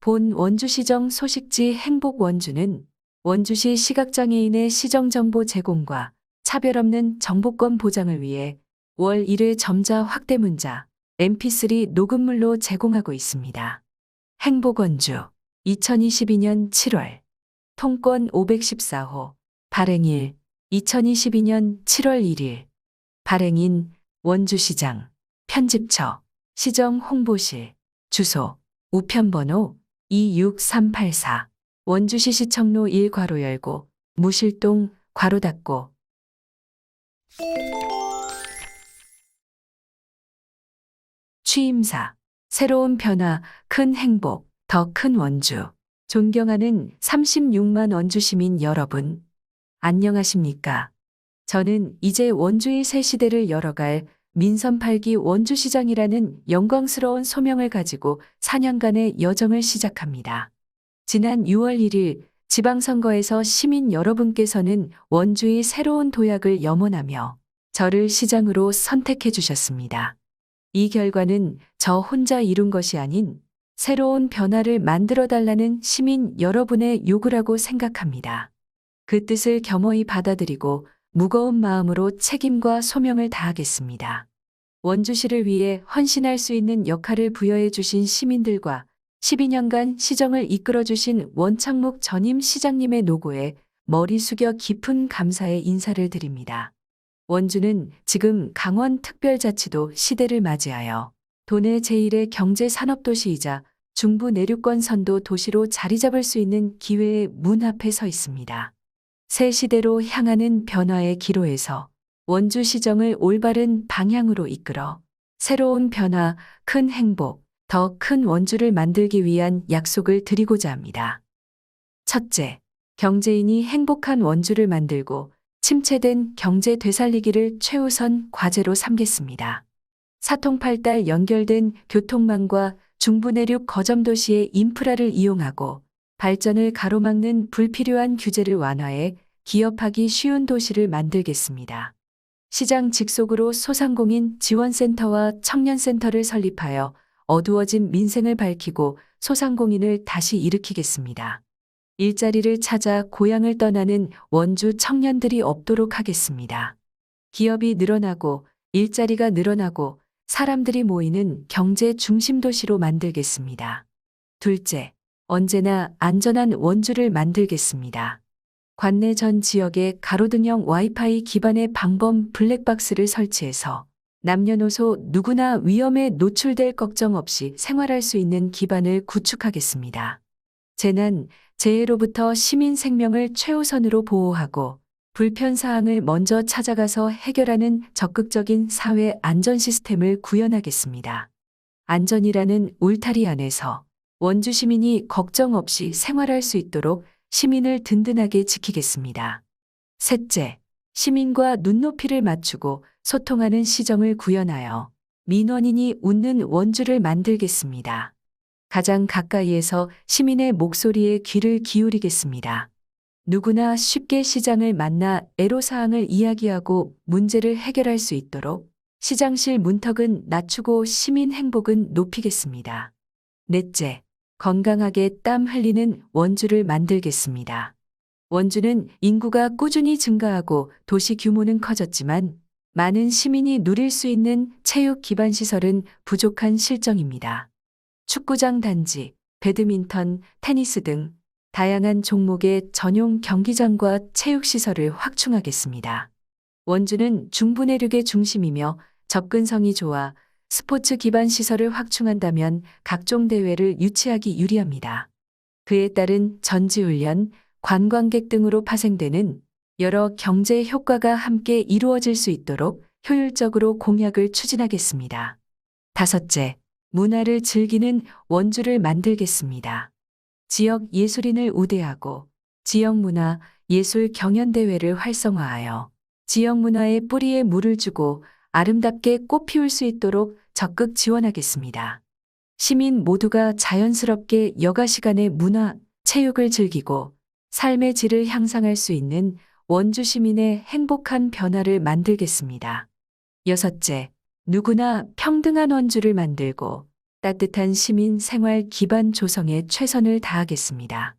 본 원주시정 소식지 행복 원주는 원주시 시각장애인의 시정정보 제공과 차별 없는 정보권 보장을 위해 월 1회 점자 확대 문자 mp3 녹음물로 제공하고 있습니다. 행복 원주 2022년 7월 통건 514호 발행일 2022년 7월 1일 발행인 원주시장 편집처 시정 홍보실 주소 우편번호 26384 원주시 시청로 1 괄호 열고 무실동 괄호 닫고 취임사 새로운 변화 큰 행복 더 큰 원주 존경하는 36만 원주 시민 여러분 안녕하십니까? 저는 이제 원주의 새 시대를 열어갈 민선 8기 원주시장이라는 영광스러운 소명을 가지고 4년간의 여정을 시작합니다. 지난 6월 1일 지방선거에서 시민 여러분께서는 원주의 새로운 도약을 염원하며 저를 시장으로 선택해 주셨습니다. 이 결과는 저 혼자 이룬 것이 아닌 새로운 변화를 만들어 달라는 시민 여러분의 요구라고 생각합니다. 그 뜻을 겸허히 받아들이고 무거운 마음으로 책임과 소명을 다하겠습니다. 원주시를 위해 헌신할 수 있는 역할을 부여해 주신 시민들과 12년간 시정을 이끌어 주신 원창묵 전임 시장님의 노고에 머리 숙여 깊은 감사의 인사를 드립니다. 원주는 지금 강원특별자치도 시대를 맞이하여 도내 제1의 경제산업도시이자 중부 내륙권 선도 도시로 자리 잡을 수 있는 기회의 문 앞에 서 있습니다. 새 시대로 향하는 변화의 기로에서 원주시정을 올바른 방향으로 이끌어 새로운 변화, 큰 행복, 더 큰 원주를 만들기 위한 약속을 드리고자 합니다. 첫째, 경제인이 행복한 원주를 만들고 침체된 경제 되살리기를 최우선 과제로 삼겠습니다. 사통팔달 연결된 교통망과 중부내륙 거점도시의 인프라를 이용하고 발전을 가로막는 불필요한 규제를 완화해 기업하기 쉬운 도시를 만들겠습니다. 시장 직속으로 소상공인 지원센터와 청년센터를 설립하여 어두워진 민생을 밝히고 소상공인을 다시 일으키겠습니다. 일자리를 찾아 고향을 떠나는 원주 청년들이 없도록 하겠습니다. 기업이 늘어나고 일자리가 늘어나고 사람들이 모이는 경제 중심 도시로 만들겠습니다. 둘째, 언제나 안전한 원주를 만들겠습니다. 관내 전 지역에 가로등형 와이파이 기반의 방범 블랙박스를 설치해서 남녀노소 누구나 위험에 노출될 걱정 없이 생활할 수 있는 기반을 구축하겠습니다. 재난, 재해로부터 시민 생명을 최우선으로 보호하고 불편사항을 먼저 찾아가서 해결하는 적극적인 사회 안전 시스템을 구현하겠습니다. 안전이라는 울타리 안에서 원주 시민이 걱정 없이 생활할 수 있도록 시민을 든든하게 지키겠습니다. 셋째, 시민과 눈높이를 맞추고 소통하는 시정을 구현하여 민원인이 웃는 원주를 만들겠습니다. 가장 가까이에서 시민의 목소리에 귀를 기울이겠습니다. 누구나 쉽게 시장을 만나 애로사항을 이야기하고 문제를 해결할 수 있도록 시장실 문턱은 낮추고 시민 행복은 높이겠습니다. 넷째, 건강하게 땀 흘리는 원주를 만들겠습니다. 원주는 인구가 꾸준히 증가하고 도시 규모는 커졌지만 많은 시민이 누릴 수 있는 체육 기반 시설은 부족한 실정입니다. 축구장 단지, 배드민턴, 테니스 등 다양한 종목의 전용 경기장과 체육시설을 확충하겠습니다. 원주는 중부내륙의 중심이며 접근성이 좋아 스포츠 기반 시설을 확충한다면 각종 대회를 유치하기 유리합니다. 그에 따른 전지훈련, 관광객 등으로 파생되는 여러 경제 효과가 함께 이루어질 수 있도록 효율적으로 공약을 추진하겠습니다. 다섯째, 문화를 즐기는 원주를 만들겠습니다. 지역 예술인을 우대하고 지역 문화, 예술 경연대회를 활성화하여 지역 문화의 뿌리에 물을 주고 아름답게 꽃 피울 수 있도록 적극 지원하겠습니다. 시민 모두가 자연스럽게 여가 시간에 문화, 체육을 즐기고 삶의 질을 향상할 수 있는 원주 시민의 행복한 변화를 만들겠습니다. 여섯째, 누구나 평등한 원주를 만들고 따뜻한 시민 생활 기반 조성에 최선을 다하겠습니다.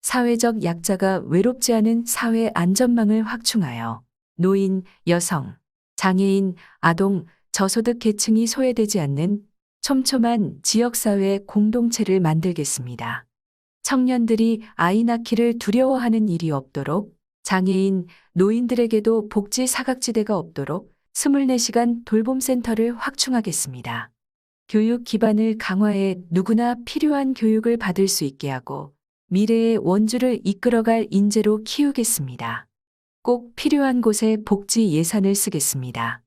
사회적 약자가 외롭지 않은 사회 안전망을 확충하여 노인, 여성, 장애인, 아동, 저소득 계층이 소외되지 않는 촘촘한 지역사회 공동체를 만들겠습니다. 청년들이 아이 낳기를 두려워하는 일이 없도록, 장애인, 노인들에게도 복지 사각지대가 없도록 24시간 돌봄센터를 확충하겠습니다. 교육 기반을 강화해 누구나 필요한 교육을 받을 수 있게 하고 미래의 원주를 이끌어갈 인재로 키우겠습니다. 꼭 필요한 곳에 복지 예산을 쓰겠습니다.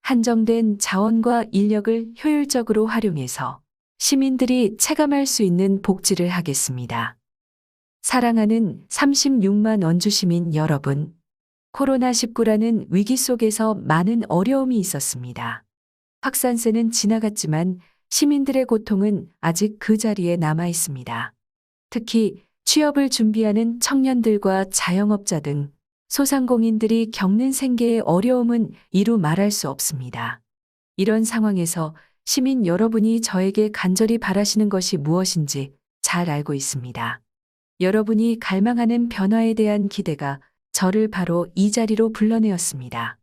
한정된 자원과 인력을 효율적으로 활용해서 시민들이 체감할 수 있는 복지를 하겠습니다. 사랑하는 36만 원주 시민 여러분, 코로나19라는 위기 속에서 많은 어려움이 있었습니다. 확산세는 지나갔지만 시민들의 고통은 아직 그 자리에 남아 있습니다. 특히 취업을 준비하는 청년들과 자영업자 등 소상공인들이 겪는 생계의 어려움은 이루 말할 수 없습니다. 이런 상황에서 시민 여러분이 저에게 간절히 바라시는 것이 무엇인지 잘 알고 있습니다. 여러분이 갈망하는 변화에 대한 기대가 저를 바로 이 자리로 불러내었습니다.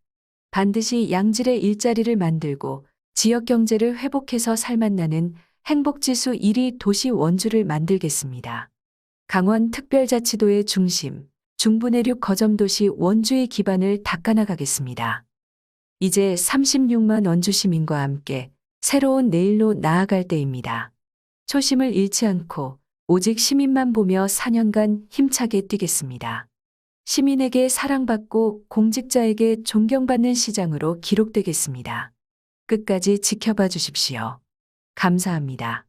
반드시 양질의 일자리를 만들고 지역 경제를 회복해서 살맛나는 행복지수 1위 도시 원주를 만들겠습니다. 강원특별자치도의 중심, 중부내륙 거점도시 원주의 기반을 닦아나가겠습니다. 이제 36만 원주 시민과 함께 새로운 내일로 나아갈 때입니다. 초심을 잃지 않고 오직 시민만 보며 4년간 힘차게 뛰겠습니다. 시민에게 사랑받고 공직자에게 존경받는 시장으로 기록되겠습니다. 끝까지 지켜봐 주십시오. 감사합니다.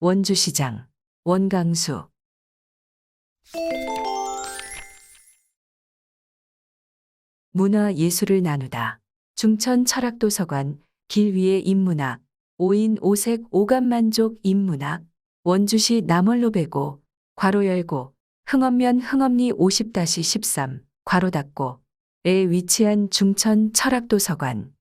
원주시장 원강수. 문화 예술을 나누다. 중천 철학도서관 길 위의 인문학 5인 5색 오감만족 인문학 원주시 남원로 배고 괄호 열고 흥엄면 흥엄리 50-13 괄호 닫고 에 위치한 중천 철학도서관.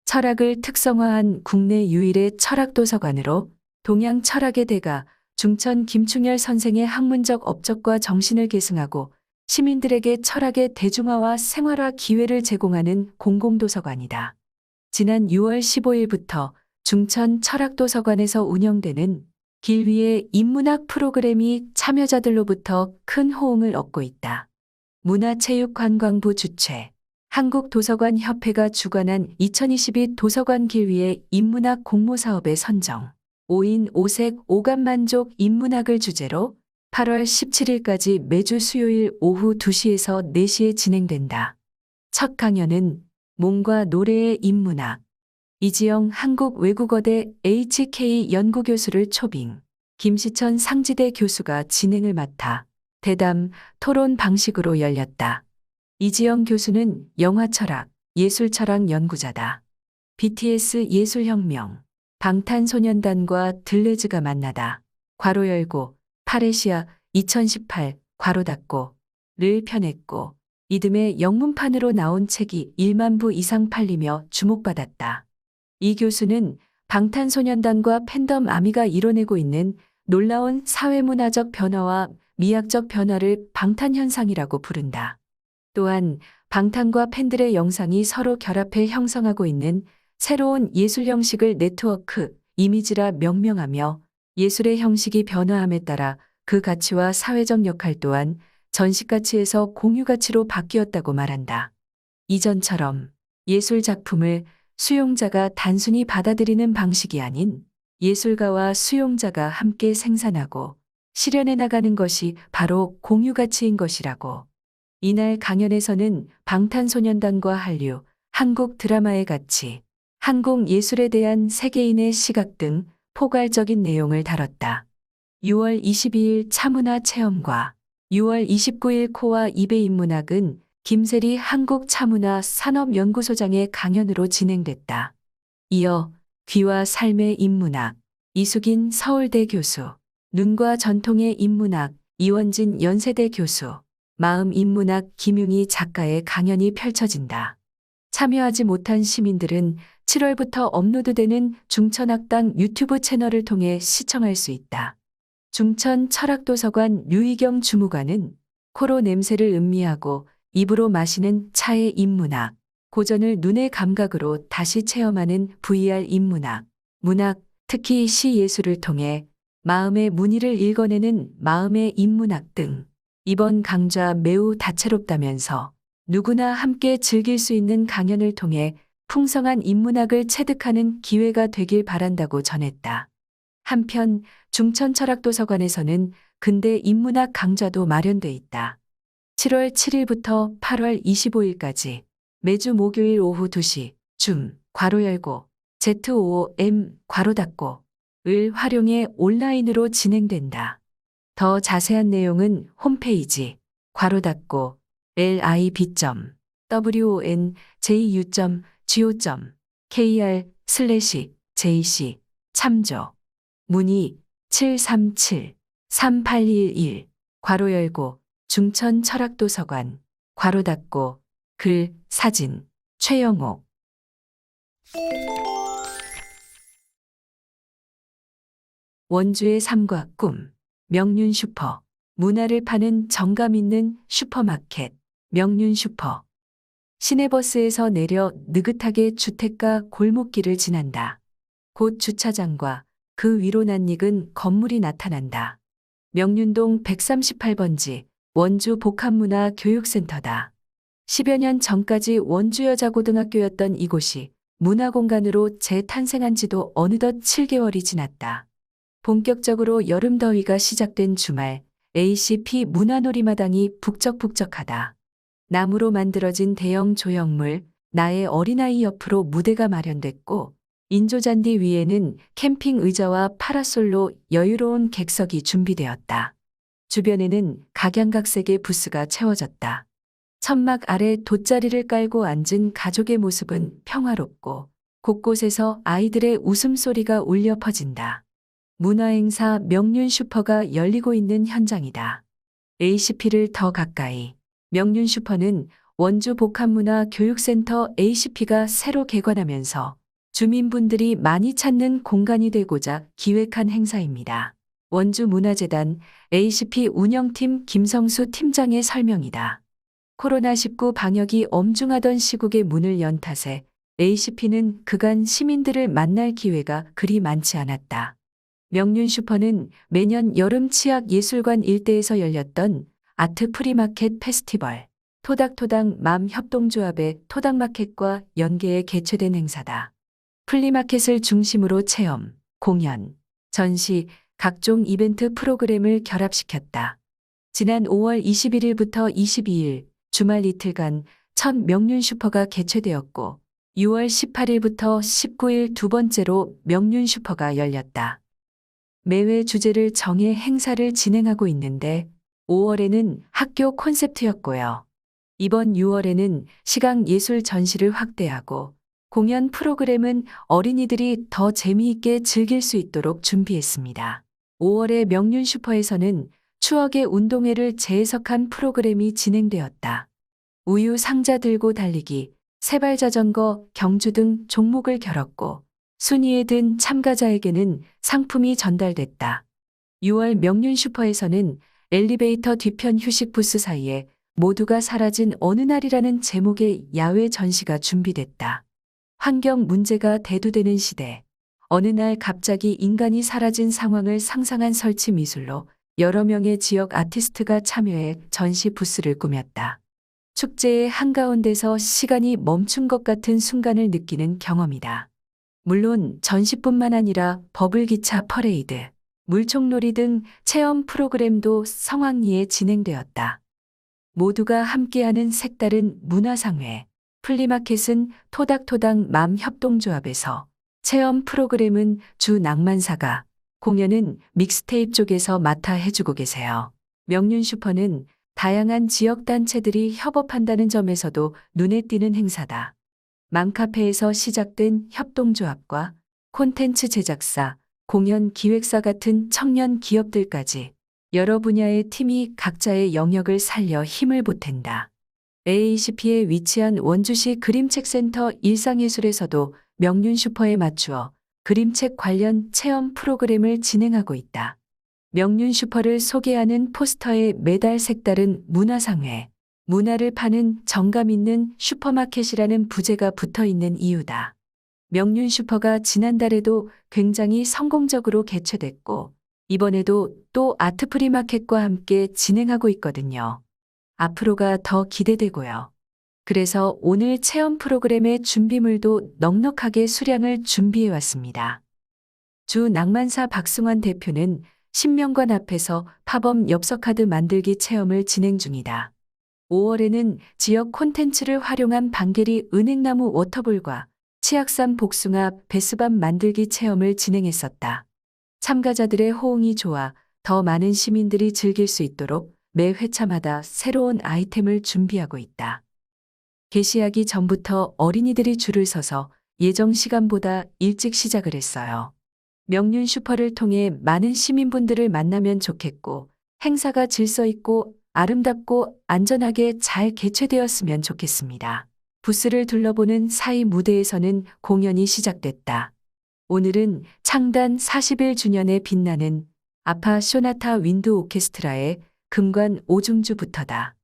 철학을 특성화한 국내 유일의 철학도서관으로 동양 철학의 대가 중천 김충열 선생의 학문적 업적과 정신을 계승하고 시민들에게 철학의 대중화와 생활화 기회를 제공하는 공공도서관이다. 지난 6월 15일부터 중천 철학도서관에서 운영되는 길 위의 인문학 프로그램이 참여자들로부터 큰 호응을 얻고 있다. 문화체육관광부 주최, 한국도서관협회가 주관한 2022 도서관 길 위의 인문학 공모사업에 선정, 5인 5색 오감만족 인문학을 주제로 8월 17일까지 매주 수요일 오후 2시에서 4시에 진행된다. 첫 강연은 몸과 노래의 인문학, 이지영 한국외국어대 HK 연구교수를 초빙, 김시천 상지대 교수가 진행을 맡아 대담, 토론 방식으로 열렸다. 이지영 교수는 영화철학, 예술철학 연구자다. BTS 예술혁명, 방탄소년단과 들레즈가 만나다. 괄호 열고, 파레시아 2018 괄호 닫고 를 펴냈고 이듬해 영문판으로 나온 책이 1만 부 이상 팔리며 주목받았다. 이 교수는 방탄소년단과 팬덤 아미가 이뤄내고 있는 놀라운 사회문화적 변화와 미학적 변화를 방탄현상이라고 부른다. 또한 방탄과 팬들의 영상이 서로 결합해 형성하고 있는 새로운 예술 형식을 네트워크, 이미지라 명명하며 예술의 형식이 변화함에 따라 그 가치와 사회적 역할 또한 전식가치에서 공유가치로 바뀌었다고 말한다. 이전처럼 예술 작품을 수용자가 단순히 받아들이는 방식이 아닌 예술가와 수용자가 함께 생산하고 실현해 나가는 것이 바로 공유가치인 것이라고. 이날 강연에서는 방탄소년단과 한류, 한국 드라마의 가치, 한국 예술에 대한 세계인의 시각 등 포괄적인 내용을 다뤘다. 6월 22일 차문화 체험과 6월 29일 코와 입의 인문학은 김세리 한국차문화 산업연구소장의 강연으로 진행됐다. 이어 귀와 삶의 인문학, 이수긴 서울대 교수, 눈과 전통의 인문학, 이원진 연세대 교수, 마음 인문학 김용희 작가의 강연이 펼쳐진다. 참여하지 못한 시민들은 7월부터 업로드되는 중천학당 유튜브 채널을 통해 시청할 수 있다. 중천 철학도서관 류희경 주무관은 코로 냄새를 음미하고 입으로 마시는 차의 인문학, 고전을 눈의 감각으로 다시 체험하는 VR 인문학, 문학, 특히 시 예술을 통해 마음의 문의를 읽어내는 마음의 인문학 등 이번 강좌 매우 다채롭다면서 누구나 함께 즐길 수 있는 강연을 통해 풍성한 인문학을 체득하는 기회가 되길 바란다고 전했다. 한편 중천철학도서관에서는 근대 인문학 강좌도 마련돼 있다. 7월 7일부터 8월 25일까지 매주 목요일 오후 2시 줌 괄호 열고 ZOOM 괄호 닫고 을 활용해 온라인으로 진행된다. 더 자세한 내용은 홈페이지 괄호 닫고 lib.wonju.go.kr/jc 참조 문의 737-3811 괄호 열고 중천철학도서관 괄호 닫고 글 사진 최영옥 원주의 삶과 꿈 명륜슈퍼 문화를 파는 정감 있는 슈퍼마켓 명륜슈퍼 시내버스에서 내려 느긋하게 주택가 골목길을 지난다. 곧 주차장과 그 위로 낯익은 건물이 나타난다. 명륜동 138번지 원주 복합문화교육센터다. 10여 년 전까지 원주여자고등학교였던 이곳이 문화공간으로 재탄생한 지도 어느덧 7개월이 지났다. 본격적으로 여름 더위가 시작된 주말 ACP 문화놀이마당이 북적북적하다. 나무로 만들어진 대형 조형물 나의 어린아이 옆으로 무대가 마련됐고 인조잔디 위에는 캠핑 의자와 파라솔로 여유로운 객석이 준비되었다. 주변에는 각양각색의 부스가 채워졌다. 천막 아래 돗자리를 깔고 앉은 가족의 모습은 평화롭고 곳곳에서 아이들의 웃음소리가 울려 퍼진다. 문화행사 명륜슈퍼가 열리고 있는 현장이다. ACP를 더 가까이. 명륜슈퍼는 원주 복합문화교육센터 ACP가 새로 개관하면서 주민분들이 많이 찾는 공간이 되고자 기획한 행사입니다. 원주문화재단 ACP 운영팀 김성수 팀장의 설명이다. 코로나19 방역이 엄중하던 시국에 문을 연 탓에 ACP는 그간 시민들을 만날 기회가 그리 많지 않았다. 명륜슈퍼는 매년 여름 치악예술관 일대에서 열렸던 아트 프리마켓 페스티벌, 토닥토닥 맘 협동조합의 토닥마켓과 연계해 개최된 행사다. 플리마켓을 중심으로 체험, 공연, 전시, 각종 이벤트 프로그램을 결합시켰다. 지난 5월 21일부터 22일 주말 이틀간 첫 명륜슈퍼가 개최되었고 6월 18일부터 19일 두 번째로 명륜슈퍼가 열렸다. 매회 주제를 정해 행사를 진행하고 있는데 5월에는 학교 콘셉트였고요. 이번 6월에는 시각예술 전시를 확대하고 공연 프로그램은 어린이들이 더 재미있게 즐길 수 있도록 준비했습니다. 5월에 명륜슈퍼에서는 추억의 운동회를 재해석한 프로그램이 진행되었다. 우유 상자 들고 달리기, 세발자전거, 경주 등 종목을 겨뤘고 순위에 든 참가자에게는 상품이 전달됐다. 6월 명륜슈퍼에서는 엘리베이터 뒤편 휴식 부스 사이에 모두가 사라진 어느 날이라는 제목의 야외 전시가 준비됐다. 환경 문제가 대두되는 시대, 어느 날 갑자기 인간이 사라진 상황을 상상한 설치 미술로 여러 명의 지역 아티스트가 참여해 전시 부스를 꾸몄다. 축제의 한가운데서 시간이 멈춘 것 같은 순간을 느끼는 경험이다. 물론 전시뿐만 아니라 버블기차 퍼레이드, 물총놀이 등 체험 프로그램도 성황리에 진행되었다. 모두가 함께하는 색다른 문화상회, 플리마켓은 토닥토닥 맘 협동조합에서, 체험 프로그램은 주 낭만사가, 공연은 믹스테이프 쪽에서 맡아 해주고 계세요. 명륜슈퍼는 다양한 지역단체들이 협업한다는 점에서도 눈에 띄는 행사다. 맘카페에서 시작된 협동조합과 콘텐츠 제작사, 공연 기획사 같은 청년 기업들까지 여러 분야의 팀이 각자의 영역을 살려 힘을 보탠다. AACP에 위치한 원주시 그림책센터 일상예술에서도 명륜 슈퍼에 맞추어 그림책 관련 체험 프로그램을 진행하고 있다. 명륜 슈퍼를 소개하는 포스터에 매달 색다른 문화상회, 문화를 파는 정감 있는 슈퍼마켓이라는 부제가 붙어 있는 이유다. 명륜 슈퍼가 지난달에도 굉장히 성공적으로 개최됐고, 이번에도 또 아트프리마켓과 함께 진행하고 있거든요. 앞으로가 더 기대되고요. 그래서 오늘 체험 프로그램의 준비물도 넉넉하게 수량을 준비해 왔습니다. 주 낭만사 박승환 대표는 신명관 앞에서 팝업 엽서카드 만들기 체험을 진행 중이다. 5월에는 지역 콘텐츠를 활용한 방계리 은행나무 워터볼과 치악산 복숭아 베스밤 만들기 체험을 진행했었다. 참가자들의 호응이 좋아 더 많은 시민들이 즐길 수 있도록 매 회차마다 새로운 아이템을 준비하고 있다. 개시하기 전부터 어린이들이 줄을 서서 예정 시간보다 일찍 시작을 했어요. 명륜 슈퍼를 통해 많은 시민분들을 만나면 좋겠고, 행사가 질서 있고 아름답고 안전하게 잘 개최되었으면 좋겠습니다. 부스를 둘러보는 사이 무대에서는 공연이 시작됐다. 오늘은 창단 41주년에 빛나는 아파 쇼나타 윈드 오케스트라의 금관 오중주부터다.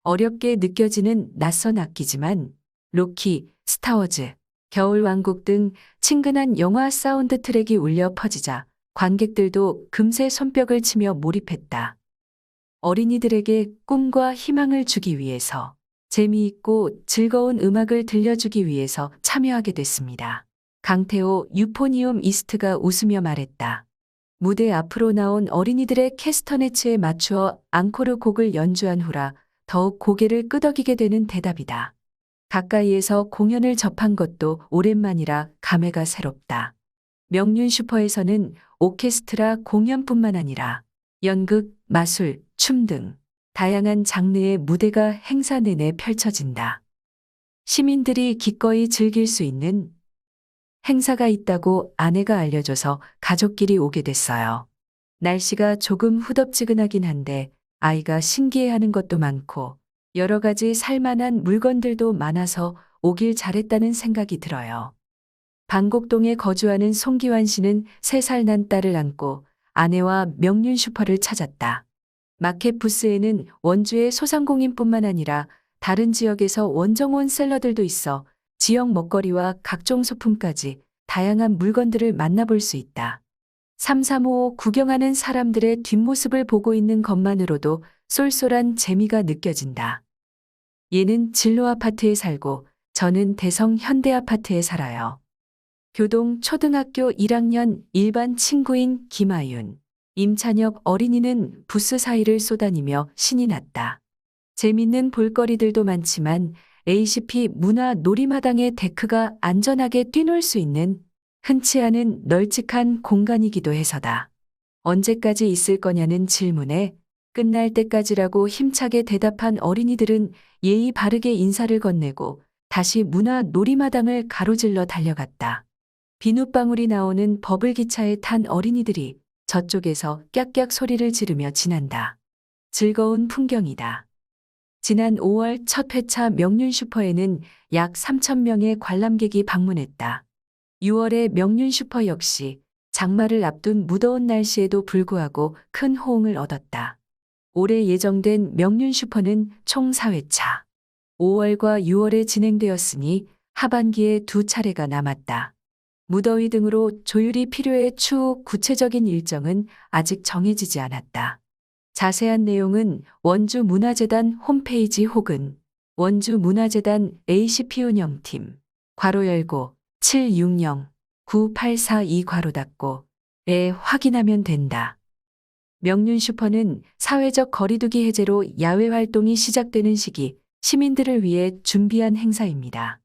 어렵게 느껴지는 낯선 악기지만 로키, 스타워즈, 겨울왕국 등 친근한 영화 사운드 트랙이 울려 퍼지자 관객들도 금세 손뼉을 치며 몰입했다. 어린이들에게 꿈과 희망을 주기 위해서, 재미있고 즐거운 음악을 들려주기 위해서 참여하게 됐습니다. 강태호 유포니움 이스트가 웃으며 말했다. 무대 앞으로 나온 어린이들의 캐스터네츠에 맞추어 앙코르 곡을 연주한 후라 더욱 고개를 끄덕이게 되는 대답이다. 가까이에서 공연을 접한 것도 오랜만이라 감회가 새롭다. 명륜 슈퍼에서는 오케스트라 공연뿐만 아니라 연극, 마술, 춤 등 다양한 장르의 무대가 행사 내내 펼쳐진다. 시민들이 기꺼이 즐길 수 있는 행사가 있다고 아내가 알려줘서 가족끼리 오게 됐어요. 날씨가 조금 후덥지근하긴 한데 아이가 신기해하는 것도 많고 여러 가지 살만한 물건들도 많아서 오길 잘했다는 생각이 들어요. 방곡동에 거주하는 송기환 씨는 3살 난 딸을 안고 아내와 명륜 슈퍼를 찾았다. 마켓 부스에는 원주의 소상공인뿐만 아니라 다른 지역에서 원정 온 셀러들도 있어 지역 먹거리와 각종 소품까지 다양한 물건들을 만나볼 수 있다. 3355 구경하는 사람들의 뒷모습을 보고 있는 것만으로도 쏠쏠한 재미가 느껴진다. 얘는 진로 아파트에 살고 저는 대성 현대 아파트에 살아요. 교동 초등학교 1학년 일반 친구인 김아윤, 임찬혁 어린이는 부스 사이를 쏘다니며 신이 났다. 재밌는 볼거리들도 많지만 ACP 문화 놀이마당의 데크가 안전하게 뛰놀 수 있는 흔치 않은 널찍한 공간이기도 해서다. 언제까지 있을 거냐는 질문에 끝날 때까지라고 힘차게 대답한 어린이들은 예의 바르게 인사를 건네고 다시 문화 놀이마당을 가로질러 달려갔다. 비눗방울이 나오는 버블기차에 탄 어린이들이 저쪽에서 깍깍 소리를 지르며 지난다. 즐거운 풍경이다. 지난 5월 첫 회차 명륜 슈퍼에는 약 3,000명의 관람객이 방문했다. 6월의 명륜 슈퍼 역시 장마를 앞둔 무더운 날씨에도 불구하고 큰 호응을 얻었다. 올해 예정된 명륜 슈퍼는 총 4회차. 5월과 6월에 진행되었으니 하반기에 2차례가 남았다. 무더위 등으로 조율이 필요해 추후 구체적인 일정은 아직 정해지지 않았다. 자세한 내용은 원주문화재단 홈페이지 혹은 원주문화재단 ACP 운영팀 괄호 열고 760-9842 괄호 닫고에 확인하면 된다. 명륜 슈퍼는 사회적 거리두기 해제로 야외 활동이 시작되는 시기 시민들을 위해 준비한 행사입니다.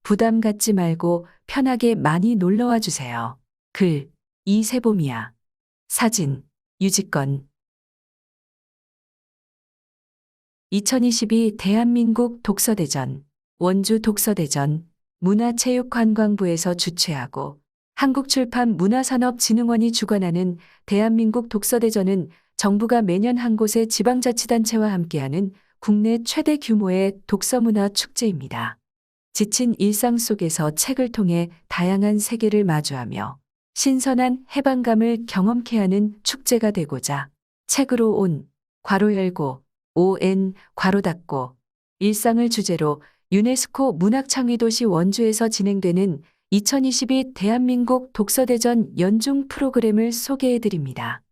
부담 갖지 말고 편하게 많이 놀러와 주세요. 글 이세봄이야. 사진 유지권. 2022 대한민국 독서대전, 원주 독서대전, 문화체육관광부에서 주최하고 한국출판문화산업진흥원이 주관하는 대한민국 독서대전은 정부가 매년 한 곳의 지방자치단체와 함께하는 국내 최대 규모의 독서문화 축제입니다. 지친 일상 속에서 책을 통해 다양한 세계를 마주하며 신선한 해방감을 경험케 하는 축제가 되고자 책으로 온 괄호 열고 ON 괄호 닫고 일상을 주제로 유네스코 문학창의도시 원주에서 진행되는 2022 대한민국 독서대전 연중 프로그램을 소개해 드립니다.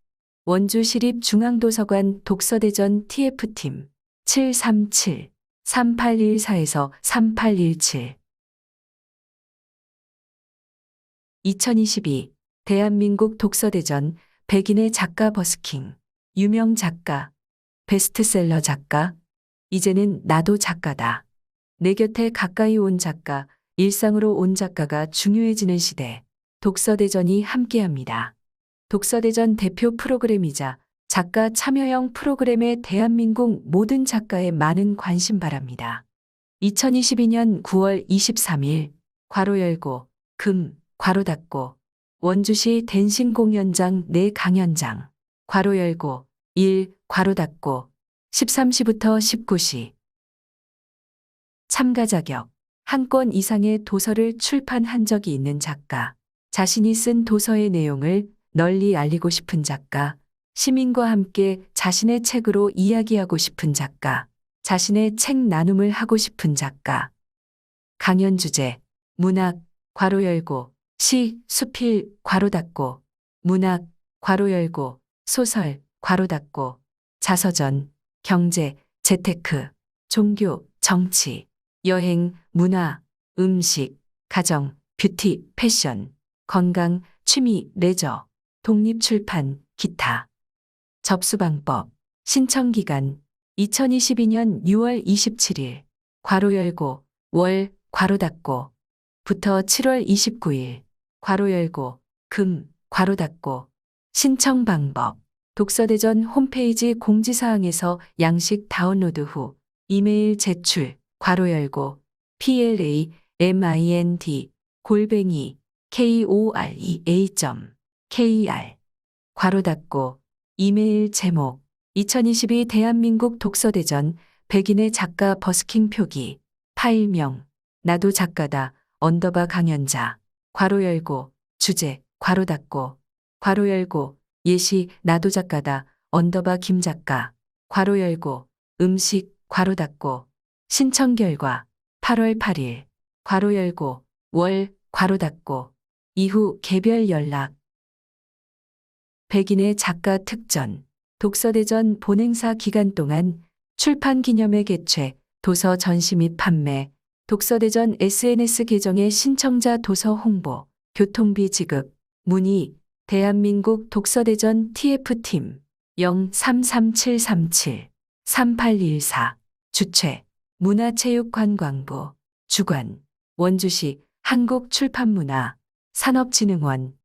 원주시립중앙도서관 독서대전 TF팀 737-3814에서 3817 2022 대한민국 독서대전 백인의 작가 버스킹 유명 작가 베스트셀러 작가 이제는 나도 작가다. 내 곁에 가까이 온 작가 일상으로 온 작가가 중요해지는 시대 독서대전이 함께합니다. 독서대전 대표 프로그램이자 작가 참여형 프로그램에 대한민국 모든 작가의 많은 관심 바랍니다. 2022년 9월 23일 괄호 열고 금 괄호 닫고 원주시 댄싱공연장 내 강연장 괄호 열고 1 괄호 닫고 13시부터 19시 참가 자격 한 권 이상의 도서를 출판한 적이 있는 작가 자신이 쓴 도서의 내용을 널리 알리고 싶은 작가 시민과 함께 자신의 책으로 이야기하고 싶은 작가 자신의 책 나눔을 하고 싶은 작가 강연 주제 문학 괄호 열고 시 수필 괄호 닫고 문학 괄호 열고 소설 괄호 닫고 자서전 경제 재테크 종교 정치 여행 문화 음식 가정 뷰티 패션 건강 취미 레저 독립출판 기타 접수 방법 신청 기간 2022년 6월 27일 괄호 열고 월 괄호 닫고 부터 7월 29일 괄호 열고 금 괄호 닫고 신청 방법 독서대전 홈페이지 공지사항에서 양식 다운로드 후 이메일 제출 괄호 열고 PLAMIND@korea.kr 괄호 닫고 이메일 제목 2022 대한민국 독서대전 백인의 작가 버스킹 표기 파일명 나도 작가다 언더바 강연자 괄호 열고 주제 괄호 닫고 괄호 열고 예시 나도 작가다 언더바 김 작가 괄호 열고 음식 괄호 닫고 신청 결과 8월 8일 괄호 열고 월 괄호 닫고 이후 개별 연락 백인의 작가 특전 독서대전 본행사 기간 동안 출판 기념회 개최 도서 전시 및 판매 독서대전 SNS 계정의 신청자 도서 홍보 교통비 지급 문의 대한민국 독서대전 TF팀 033737-3814 주최 문화체육관광부 주관 원주시 한국출판문화 산업진흥원